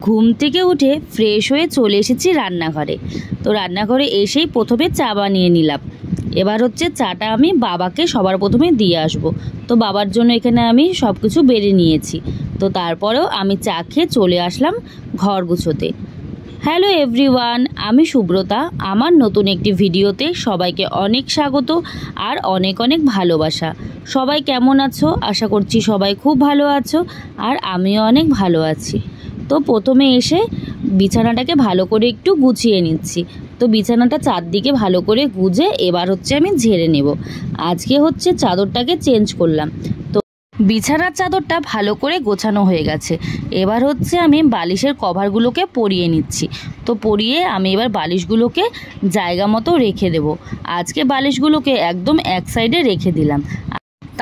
ঘুম থেকে উঠে ফ্রেশ হয়ে চলে এসেছি রান্নাঘরে। তো রান্নাঘরে এসেই প্রথমে চা বানিয়ে নিলাম। এবার হচ্ছে চাটা আমি বাবাকে সবার প্রথমে দিয়ে আসব। তো বাবার জন্য এখানে আমি সব কিছু বেড়ে নিয়েছি। তো তারপরেও আমি চা খেয়ে চলে আসলাম ঘর গুছোতে। হ্যালো এভরিওয়ান, আমি সুব্রতা। আমার নতুন একটি ভিডিওতে সবাইকে অনেক স্বাগত আর অনেক অনেক ভালোবাসা। সবাই কেমন আছো? আশা করছি সবাই খুব ভালো আছো আর আমিও অনেক ভালো আছি। তো প্রথমে এসে বিছানাটাকে ভালো করে একটু গুছিয়ে নিচ্ছি। তো বিছানাটা চারদিকে ভালো করে গুজে এবার হচ্ছে আমি ঝেড়ে নেব। আজকে হচ্ছে চাদরটাকে চেঞ্জ করলাম। তো বিছানার চাদরটা ভালো করে গোছানো হয়ে গেছে। এবার হচ্ছে আমি বালিশের কভারগুলোকে পরিয়ে নিচ্ছি। তো পরিয়ে আমি এবার বালিশগুলোকে জায়গা মতো রেখে দেব। আজকে বালিশগুলোকে একদম এক সাইডে রেখে দিলাম।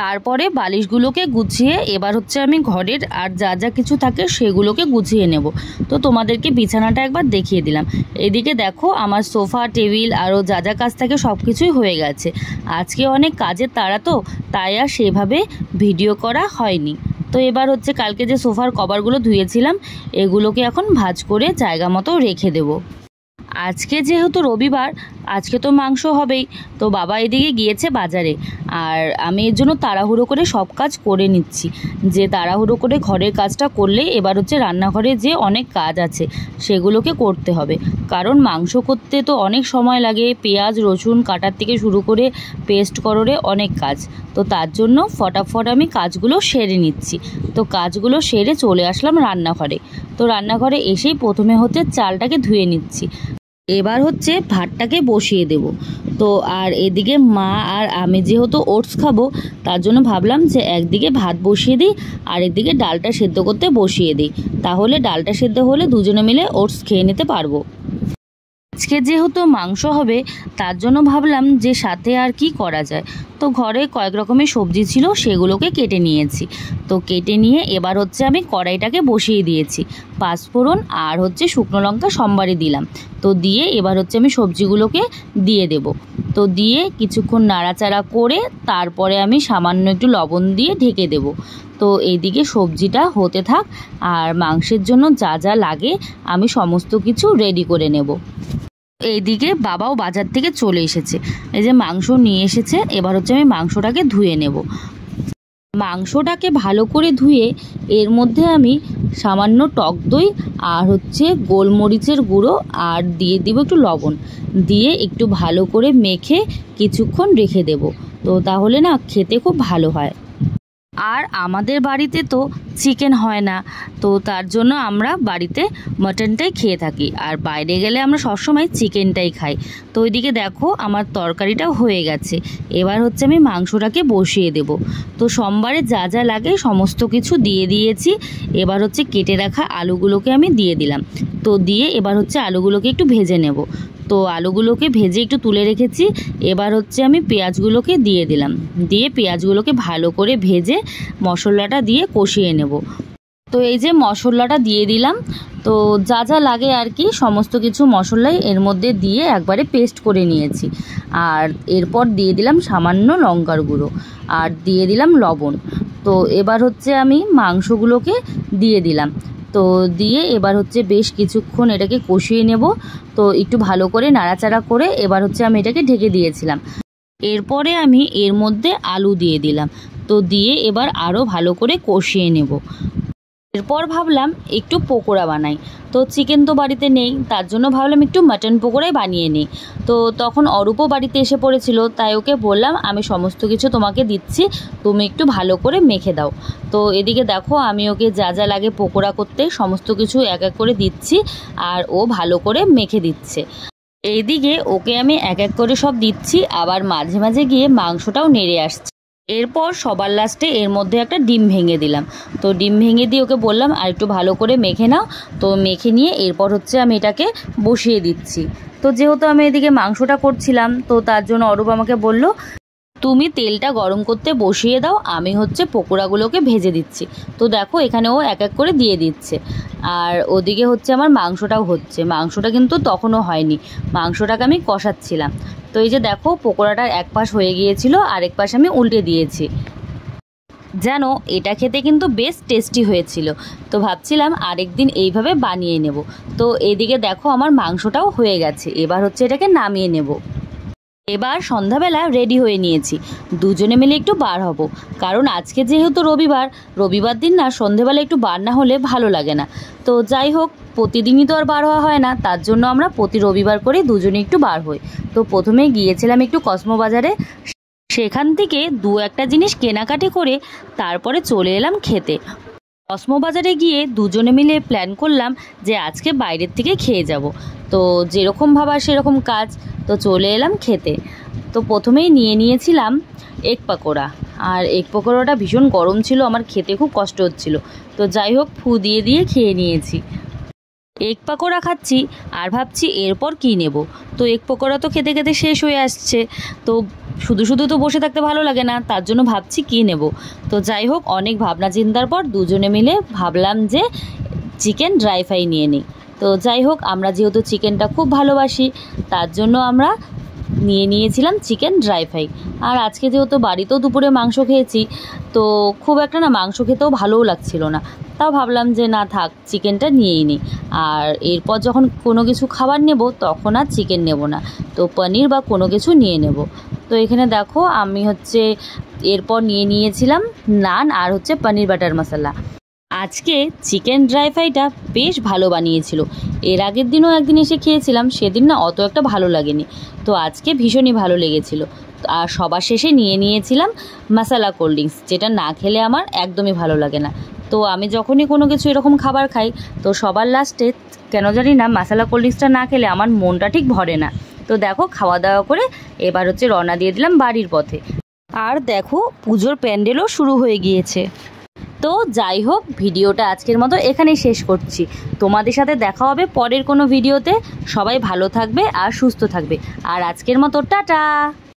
তারপরে বালিশগুলোকে গুছিয়ে এবার হচ্ছে আমি ঘরের আর যা যা কিছু থাকে সেগুলোকে গুছিয়ে নেব। তো তোমাদেরকে বিছানাটা একবার দেখিয়ে দিলাম। এদিকে দেখো আমার সোফা টেবিল আরও যা যা কাজ থাকে সব কিছুই হয়ে গেছে। আজকে অনেক কাজের তাড়া, তো তাই আর সেভাবে ভিডিও করা হয়নি। তো এবার হচ্ছে কালকে যে সোফার কভারগুলো ধুয়েছিলাম এগুলোকে এখন ভাঁজ করে জায়গা মতো রেখে দেবো। আজকে যেহেতু রবিবার, আজকে তো মাংস হবেই। তো বাবা এদিকে গিয়েছে বাজারে আর আমি এর জন্য তাড়াহুড়ো করে সব কাজ করে নিচ্ছি। যে তাড়াহুড়ো করে ঘরের কাজটা করলে এবার হচ্ছে রান্নাঘরে যে অনেক কাজ আছে সেগুলোকে করতে হবে। কারণ মাংস করতে তো অনেক সময় লাগে, পেঁয়াজ রসুন কাটার থেকে শুরু করে পেস্ট কররে অনেক কাজ। তো তার জন্য ফটাফট আমি কাজগুলো সেরে নিচ্ছি। তো কাজগুলো সেরে চলে আসলাম রান্নাঘরে। তো রান্নাঘরে এসেই প্রথমে হচ্ছে চালটাকে ধুয়ে নিচ্ছি। এবার হচ্ছে ভাতটাকে বসিয়ে দেব। তো আর এদিকে মা আর আমি যেহেতু ওটস খাবো তার জন্য ভাবলাম যে একদিকে ভাত বসিয়ে দিই আর একদিকে ডালটা সেদ্ধ করতে বসিয়ে দিই। তাহলে ডালটা সেদ্ধ হলে দুজনে মিলে ওটস খেয়ে নিতে পারবো। আজকে যেহেতু মাংস হবে তার জন্য ভাবলাম যে সাথে আর কি করা যায়। তো ঘরে কয়েক রকমের সবজি ছিল সেগুলোকে কেটে নিয়েছি। তো কেটে নিয়ে এবার হচ্ছে আমি কড়াইটাকে বসিয়ে দিয়েছি। পাঁচফোড়ন আর হচ্ছে শুকনো লঙ্কা সোমবারই দিলাম। তো দিয়ে এবার হচ্ছে আমি সবজিগুলোকে দিয়ে দেব। তো দিয়ে কিছুক্ষণ নাড়াচাড়া করে তারপরে আমি সামান্য একটু লবণ দিয়ে ঢেকে দেব। তো এইদিকে সবজিটা হতে থাক আর মাংসের জন্য যা যা লাগে আমি সমস্ত কিছু রেডি করে নেব। এইদিকে বাবাও বাজার থেকে চলে এসেছে। এই যে মাংস নিয়ে এসেছে, এবার হচ্ছে আমি মাংসটাকে ধুয়ে নেব। মাংসটাকে ভালো করে ধুয়ে এর মধ্যে আমি সামান্য টক দই আর হচ্ছে গোলমরিচের গুঁড়ো আর দিয়ে দিব একটু লবণ, দিয়ে একটু ভালো করে মেখে কিছুক্ষণ রেখে দেব। তো তাহলে না খেতে খুব ভালো হয়। আর আমাদের বাড়িতে তো চিকেন হয় না, তো তার জন্য আমরা বাড়িতে মাটনটাই খেয়ে থাকি। আর বাইরে গেলে আমরা সবসময় চিকেনটাই খাই। তো ওইদিকে দেখো আমার তরকারিটাও হয়ে গেছে। এবার হচ্ছে আমি মাংসটাকে বসিয়ে দেব। তো সোমবারে যা যা লাগে সমস্ত কিছু দিয়ে দিয়েছি। এবার হচ্ছে কেটে রাখা আলুগুলোকে আমি দিয়ে দিলাম। তো দিয়ে এবার হচ্ছে আলুগুলোকে একটু ভেজে নেব। তো আলুগুলোকে ভেজে একটু তুলে রেখেছি। এবার হচ্ছে আমি পেঁয়াজগুলোকে দিয়ে দিলাম। দিয়ে পেঁয়াজগুলোকে ভালো করে ভেজে মশলাটা দিয়ে কষিয়ে নেব। তো এই যে মশলাটা দিয়ে দিলাম। তো যা যা লাগে আর কি সমস্ত কিছু মশলাই এর মধ্যে দিয়ে একবারে পেস্ট করে নিয়েছি। আর এরপর দিয়ে দিলাম সামান্য লঙ্কার গুঁড়ো আর দিয়ে দিলাম লবণ। তো এবার হচ্ছে আমি মাংসগুলোকে দিয়ে দিলাম। তো দিয়ে এবার হচ্ছে বেশ কিছুক্ষণ এটাকে কষিয়ে নেব। তো একটু ভালো করে নাড়াচাড়া করে এবার হচ্ছে আমি এটাকে ঢেকে দিয়েছিলাম। এরপরে আমি এর মধ্যে আলু দিয়ে দিলাম। তো দিয়ে এবার আরও ভালো করে কষিয়ে নেব। এরপর ভাবলাম একটু পকোড়া বানাই। তো চিকেন তো বাড়িতে নেই, তার জন্য ভাবলাম একটু মাটন পকোড়াই বানিয়ে নিই। তো তখন অরূপও বাড়িতে এসে পড়েছিল, তাই ওকে বললাম আমি সমস্ত কিছু তোমাকে দিচ্ছি, তুমি একটু ভালো করে মেখে দাও। তো এদিকে দেখো আমি ওকে যা যা লাগে পকোড়া করতে সমস্ত কিছু এক এক করে দিচ্ছি আর ও ভালো করে মেখে দিচ্ছে। এইদিকে ওকে আমি এক এক করে সব দিচ্ছি, আবার মাঝে মাঝে গিয়ে মাংসটাও নেড়ে আসছি। এরপর সবার লাস্টে এর মধ্যে একটা ডিম ভেঙে দিলাম। তো ডিম ভেঙে দিয়ে ওকে বললাম আর একটু ভালো করে মেখে নাও। তো মেখে নিয়ে এরপর হচ্ছে আমি এটাকে বসিয়ে দিচ্ছি। তো যেহেতু আমি এদিকে মাংসটা করছিলাম তো তার জন্য অরূপ আমাকে বলল তুমি তেলটা গরম করতে বসিয়ে দাও, আমি হচ্ছে পকোড়াগুলোকে ভেজে দিচ্ছি। তো দেখো এখানে ও এক এক করে দিয়ে দিচ্ছে। আর ওদিকে হচ্ছে আমার মাংসটাও হচ্ছে। মাংসটা কিন্তু তখনও হয়নি, মাংসটাকে আমি কষাচ্ছিলাম। তো এই যে দেখো পকোড়াটার এক পাশ হয়ে গিয়েছিল আর এক পাশ আমি উল্টে দিয়েছি। যেন এটা খেতে কিন্তু বেশ টেস্টি হয়েছিল। তো ভাবছিলাম আরেকদিন এইভাবে বানিয়ে নেব। তো এদিকে দেখো আমার মাংসটাও হয়ে গেছে, এবার হচ্ছে এটাকে নামিয়ে নেব। এবার সন্ধ্যাবেলা রেডি হয়ে নিয়েছি, দুজনে মিলে একটু বার হব। কারণ আজকে যেহেতু রবিবার দিন না সন্ধ্যাবেলা একটু বার না হলে ভালো লাগে না। তো যাই হোক, প্রতিদিনই তো আর বার হওয়া হয় না, তার জন্য আমরা প্রতি রবিবার করে দুজনে একটু বার হই। তো প্রথমে গিয়েছিলাম একটু কসমো বাজারে, সেখান থেকে দু একটা জিনিস কেনাকাটি করে তারপরে চলে এলাম খেতে। কসমো বাজারে গিয়ে দুজনে মিলে প্ল্যান করলাম যে আজকে বাইরের থেকে খেয়ে যাব। তো যেরকম ভাবা সেরকম কাজ, তো চলে এলাম খেতে। তো প্রথমেই নিয়েছিলাম এগ পাকোড়া, আর এগ পাকোড়াটা ভীষণ গরম ছিল, আমার খেতে খুব কষ্ট হচ্ছিল। তো যাই হোক, ফু দিয়ে দিয়ে খেয়ে নিয়েছি। এগ পাকোড়া খাচ্ছি আর ভাবছি এরপর কী নেব। তো এগ পাকোড়া তো খেতে খেতে শেষ হয়ে আসছে, তো শুধু শুধু তো বসে থাকতে ভালো লাগে না, তার জন্য ভাবছি কী নেব। তো যাই হোক, অনেক ভাবনা চিন্তার পর দুজনে মিলে ভাবলাম যে চিকেন ড্রাই ফ্রাই নিয়ে নিই। তো যাই হোক, আমরা যেহেতু চিকেনটা খুব ভালোবাসি, তার জন্য আমরা নিয়েছিলাম চিকেন ড্রাই ফ্রাই। আর আজকে যেহেতু বাড়িতেও দুপুরে মাংস খেয়েছি, তো খুব একটা না মাংস খেতেও ভালোও লাগছিল না, তাও ভাবলাম যে না থাক, চিকেনটা নিয়েই নিই। আর এরপর যখন কোনো কিছু খাবার নেব তখন আর চিকেন নেব না, তো পনির বা কোনো কিছু নিয়ে নেব। তো এখানে দেখো আমি হচ্ছে এরপর নিয়েছিলাম নান আর হচ্ছে পনির বাটার মশলা। আজকে চিকেন ড্রাই ফ্রাইটা বেশ ভালো বানিয়েছিল। এর আগের দিনও একদিন এসে খেয়েছিলাম, সেদিন না অত একটা ভালো লাগেনি, তো আজকে ভীষণই ভালো লেগেছিল। আর সবার শেষে নিয়েছিলাম মশলা কোল্ড ড্রিঙ্কস, যেটা না খেলে আমার একদমই ভালো লাগে না। তো আমি যখনই কোনো কিছু এরকম খাবার খাই, তো সবার লাস্টে কেন জানি না মশলা কোল্ড ড্রিঙ্কসটা না খেলে আমার মনটা ঠিক ভরে না। তো দেখো, খাওয়া দাওয়া করে এবার হচ্ছে রওনা দিয়ে দিলাম বাড়ির পথে। আর দেখো, পুজোর প্যান্ডেলও শুরু হয়ে গিয়েছে। তো যাই হোক, ভিডিওটা আজকের মতো এখানেই শেষ করছি। তোমাদের সাথে দেখা হবে পরের কোনো ভিডিওতে। সবাই ভালো থাকবে আর সুস্থ থাকবে। আর আজকের মতো টাটা।